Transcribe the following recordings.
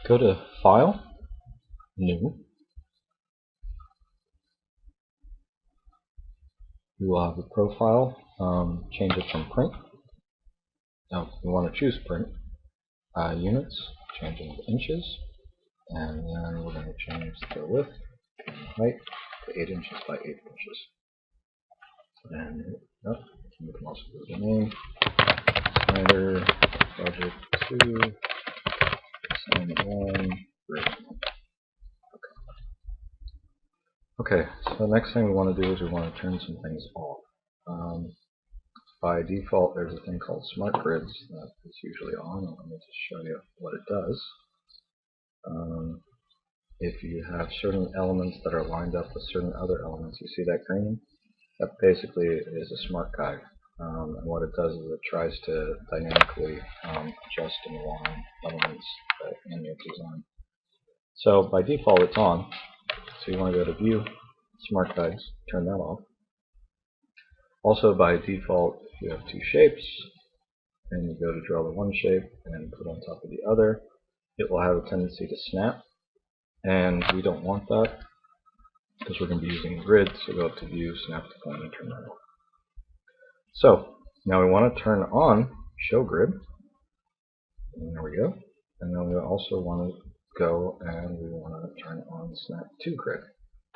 Go to File, New. You will have a profile. Change it from print. Now, we want to choose print. Units, change it to inches. And then we're going to change the width and height to 8 inches by 8 inches. And we can also do the name, Snyder, Project 2, Assignment 1, Grid. Okay, so the next thing we want to do is we want to turn some things off. By default, there's a thing called Smart Grids that is usually on. Let me just show you what it does. If you have certain elements that are lined up with certain other elements, you see that green? That basically is a smart guide. And what it does is it tries to dynamically adjust and align elements in your design. So by default, it's on. So you want to go to View, Smart Guides, turn that off. Also by default, if you have two shapes, and you go to draw the one shape and put on top of the other, it will have a tendency to snap. And we don't want that because we're going to be using a grid, so go up to View, Snap to Point, and turn that off. So now we want to turn on Show Grid. And there we go. And then we also want to go and we want to turn on Snap to Grid.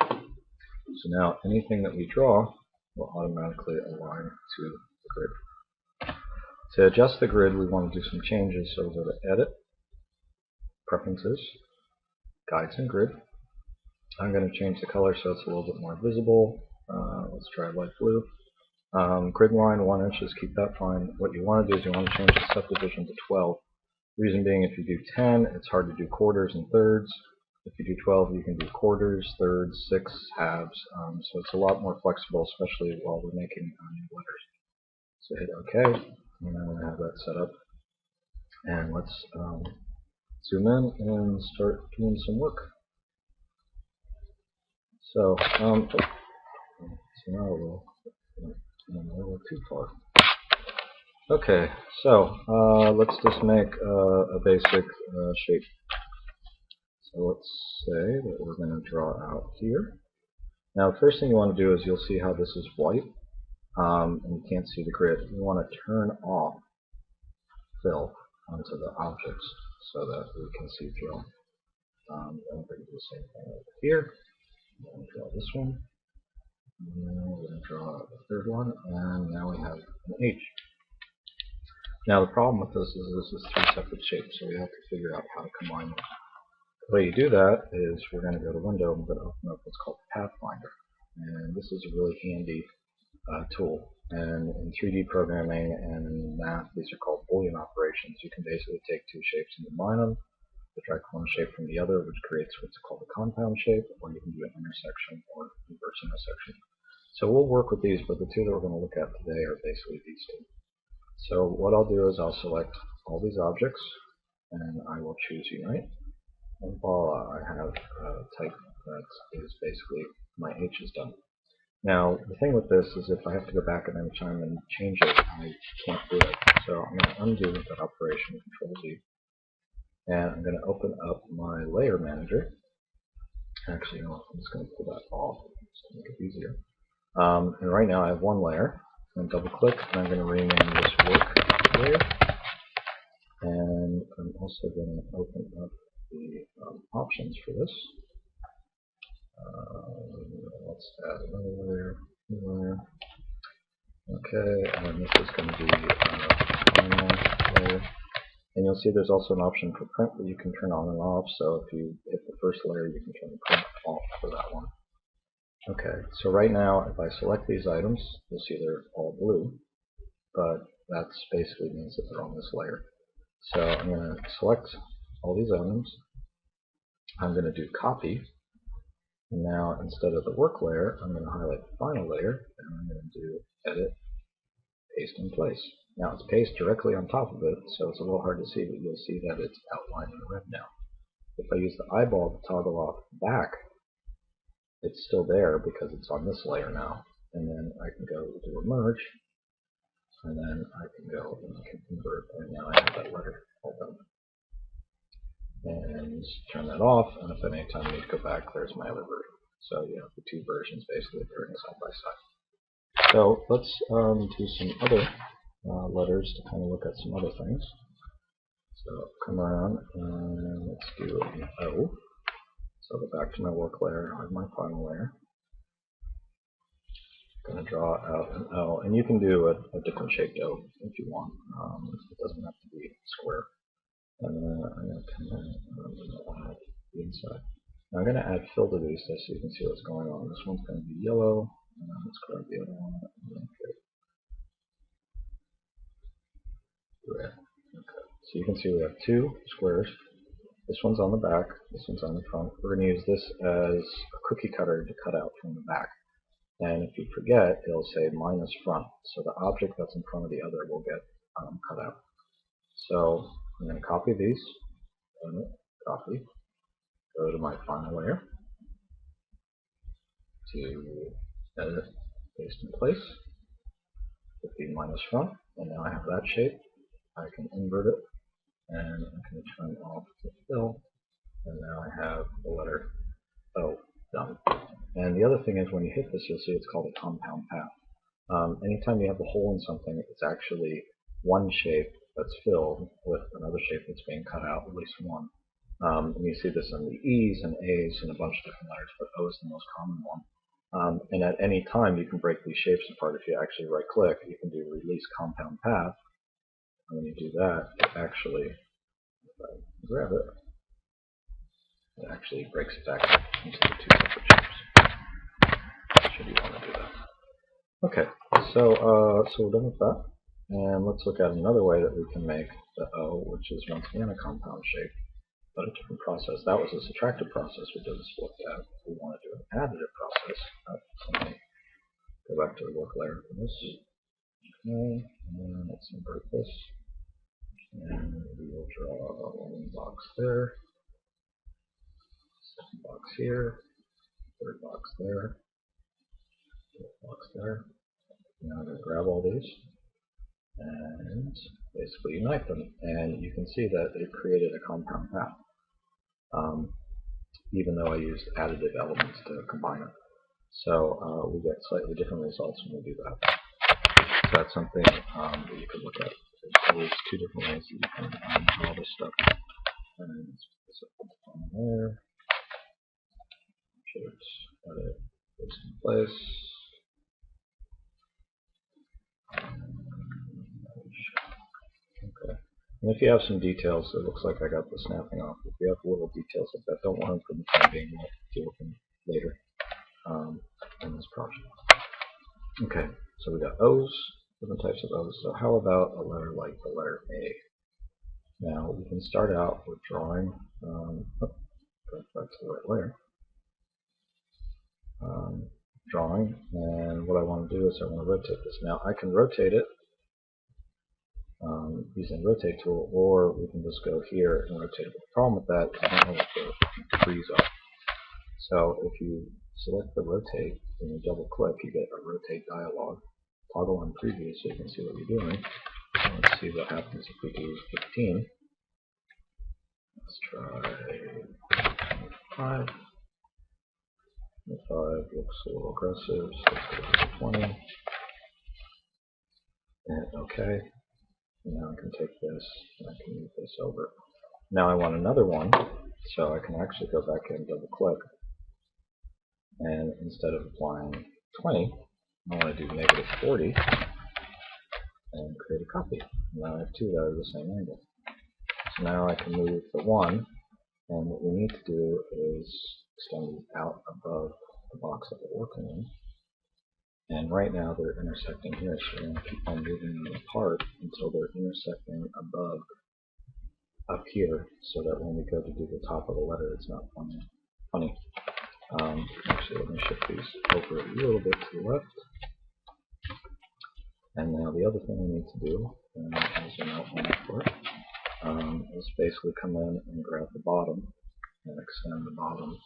So now anything that we draw will automatically align to the grid. To adjust the grid, we want to do some changes. So we'll go to Edit, Preferences, Guides and Grid. I'm going to change the color so it's a little bit more visible. Let's try light blue. Grid line 1 inches, keep that fine. What you want to do is you want to change the subdivision to 12. Reason being, if you do 10, it's hard to do quarters and thirds. If you do 12, you can do quarters, thirds, sixths, halves. So it's a lot more flexible, especially while we're making new letters. So hit OK, and then we have that set up. And let's zoom in and start doing some work. So, so now we'll a little too far. Okay, so let's just make a basic shape. So let's say that we're going to draw out here. Now the first thing you want to do is you'll see how this is white and you can't see the grid. You want to turn off fill onto the objects so that we can see fill. Then we're going to do the same thing over here. I'm going to draw this one. And we're going to draw the third one, and now we have an H. Now the problem with this is three separate shapes, so we have to figure out how to combine them. The way you do that is we're going to go to Window and we're going to open up what's called Pathfinder. And this is a really handy tool. And in 3D programming and in math, these are called Boolean operations. You can basically take two shapes and combine them, subtract one shape from the other, which creates what's called a compound shape, or you can do an intersection or reverse intersection. So we'll work with these, but the two that we're going to look at today are basically these two. So what I'll do is I'll select all these objects, and I will choose Unite. And voila, I have a type that is basically my H is done. Now, the thing with this is if I have to go back at any time and change it, I can't do it. So I'm going to undo that operation, Control Z. And I'm going to open up my layer manager. Actually, no, I'm just going to pull that off to make it easier. And right now I have one layer. I'm going to double click and I'm going to rename this work layer. And I'm also going to open up the options for this. Let's add another layer, new layer. Okay, and this is going to be final layer. And you'll see there's also an option for print that you can turn on and off. So if you hit the first layer, you can turn the print off for that one. Okay, so right now, if I select these items, you'll see they're all blue, but that basically means that they're on this layer. So I'm going to select all these items. I'm going to do copy. And now, instead of the work layer, I'm going to highlight the final layer, and I'm going to do edit, paste in place. Now it's pasted directly on top of it, so it's a little hard to see, but you'll see that it's outlined in red now. If I use the eyeball to toggle off back, it's still there because it's on this layer now. And then I can go to a merge, and then I can go and I can convert, and now I have that letter all done. And turn that off, and if at any time I need to go back, there's my other version. So you have the two versions basically appearing side by side. So let's do some other letters to kind of look at some other things. So come around and let's do an O. So go back to my work layer on my final layer. I'm going to draw out an O, and you can do a different shaped O if you want. It doesn't have to be square. And then I'm going to come in and I'm going to add the inside. Now I'm going to add fill to these so you can see what's going on. This one's going to be yellow, and then let's grab the other one and make it red. Okay. So you can see we have two squares. This one's on the back, this one's on the front. We're going to use this as a cookie cutter to cut out from the back. And if you forget, it'll say minus front. So the object that's in front of the other will get cut out. So I'm going to copy these, copy, go to my final layer, to edit, paste in place, put the minus front, and now I have that shape. I can invert it, and I can turn off the fill, and now I have the letter O done. And the other thing is when you hit this, you'll see it's called a compound path. Anytime you have a hole in something, it's actually one shape that's filled with another shape that's being cut out, at least one. And you see this on the E's and A's and a bunch of different letters, but O is the most common one. And at any time, you can break these shapes apart. If you actually right-click, you can do release compound path. And when you do that, it actually, grab it, it actually breaks it back into the two separate shapes. Should you want to do that. Okay, so we're done with that. And let's look at another way that we can make the O, which is once again a compound shape, but a different process. That was a subtractive process we just looked at. If we want to do an additive process, let me go back to the work layer for this. Okay, and let's invert this. And we will draw one box there, second box here, third box there, fourth box there. Now I'm going to grab all these and basically unite them, and you can see that it created a compound path, even though I used additive elements to combine it. So we get slightly different results when we do that. So that's something that you can look at. There's always two different ways that you can draw this stuff. And let's put it on there. Should edit this in place. Okay. And if you have some details, it looks like I got the snapping off. If you have little details like that, don't want them for the time being. We'll deal with them later in this project. Okay, so we got O's, different types of O's. So how about a letter like the letter A? Now we can start out with drawing, go back to the right layer, drawing, and what I want to do is I want to rotate this. Now I can rotate it using the rotate tool, or we can just go here and rotate it. But the problem with that is I don't know what the degrees are. So if you select the rotate and you double click, you get a rotate dialog. Toggle on preview so you can see what you're doing. So let's see what happens if we do 15. Let's try 5. 5 looks a little aggressive, so let's go to 20. And OK. And now I can take this and I can move this over. Now I want another one, so I can actually go back and double click. And instead of applying 20, I want to do negative 40 and create a copy. Now I have two that are the same angle. So now I can move the one, and what we need to do is extend these out above the box that we're working in. And right now they're intersecting here, so we're going to keep on moving them apart until they're intersecting above up here, so that when we go to do the top of the letter, it's not funny. Actually, let me shift these over a little bit to the left. And now the other thing we need to do, and I'll zoom out one for it, is basically come in and grab the bottom and extend the bottom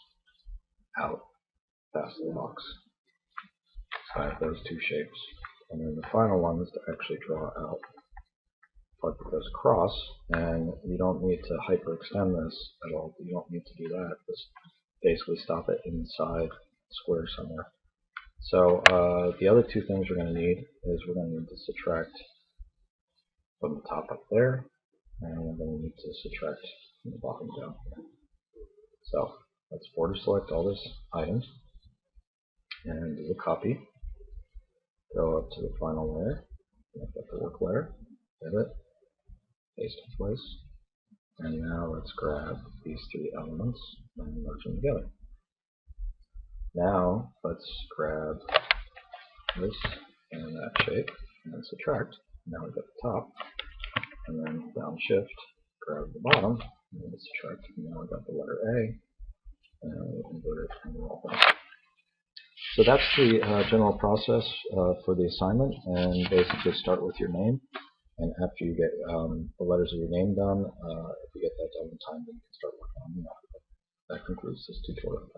out past the box. So I have those two shapes. And then the final one is to actually draw out part that goes across, and you don't need to hyperextend this at all. You don't need to do that. Just basically stop it inside the square somewhere. So the other two things we're going to need is we're going to need to subtract from the top up there, and we're going to need to subtract from the bottom down here. So let's border select all this items and do a copy. Go up to the final layer, make that the work layer, edit, paste in place, and now let's grab these three elements and merge them together. Now let's grab this and that shape and subtract. Now we've got the top, and then downshift, grab the bottom, and subtract. And now we've got the letter A, and we'll invert it and roll back. So that's the general process for the assignment, and basically start with your name, and after you get the letters of your name done, if you get that done in time, then you can start working on the alphabet. That concludes this tutorial.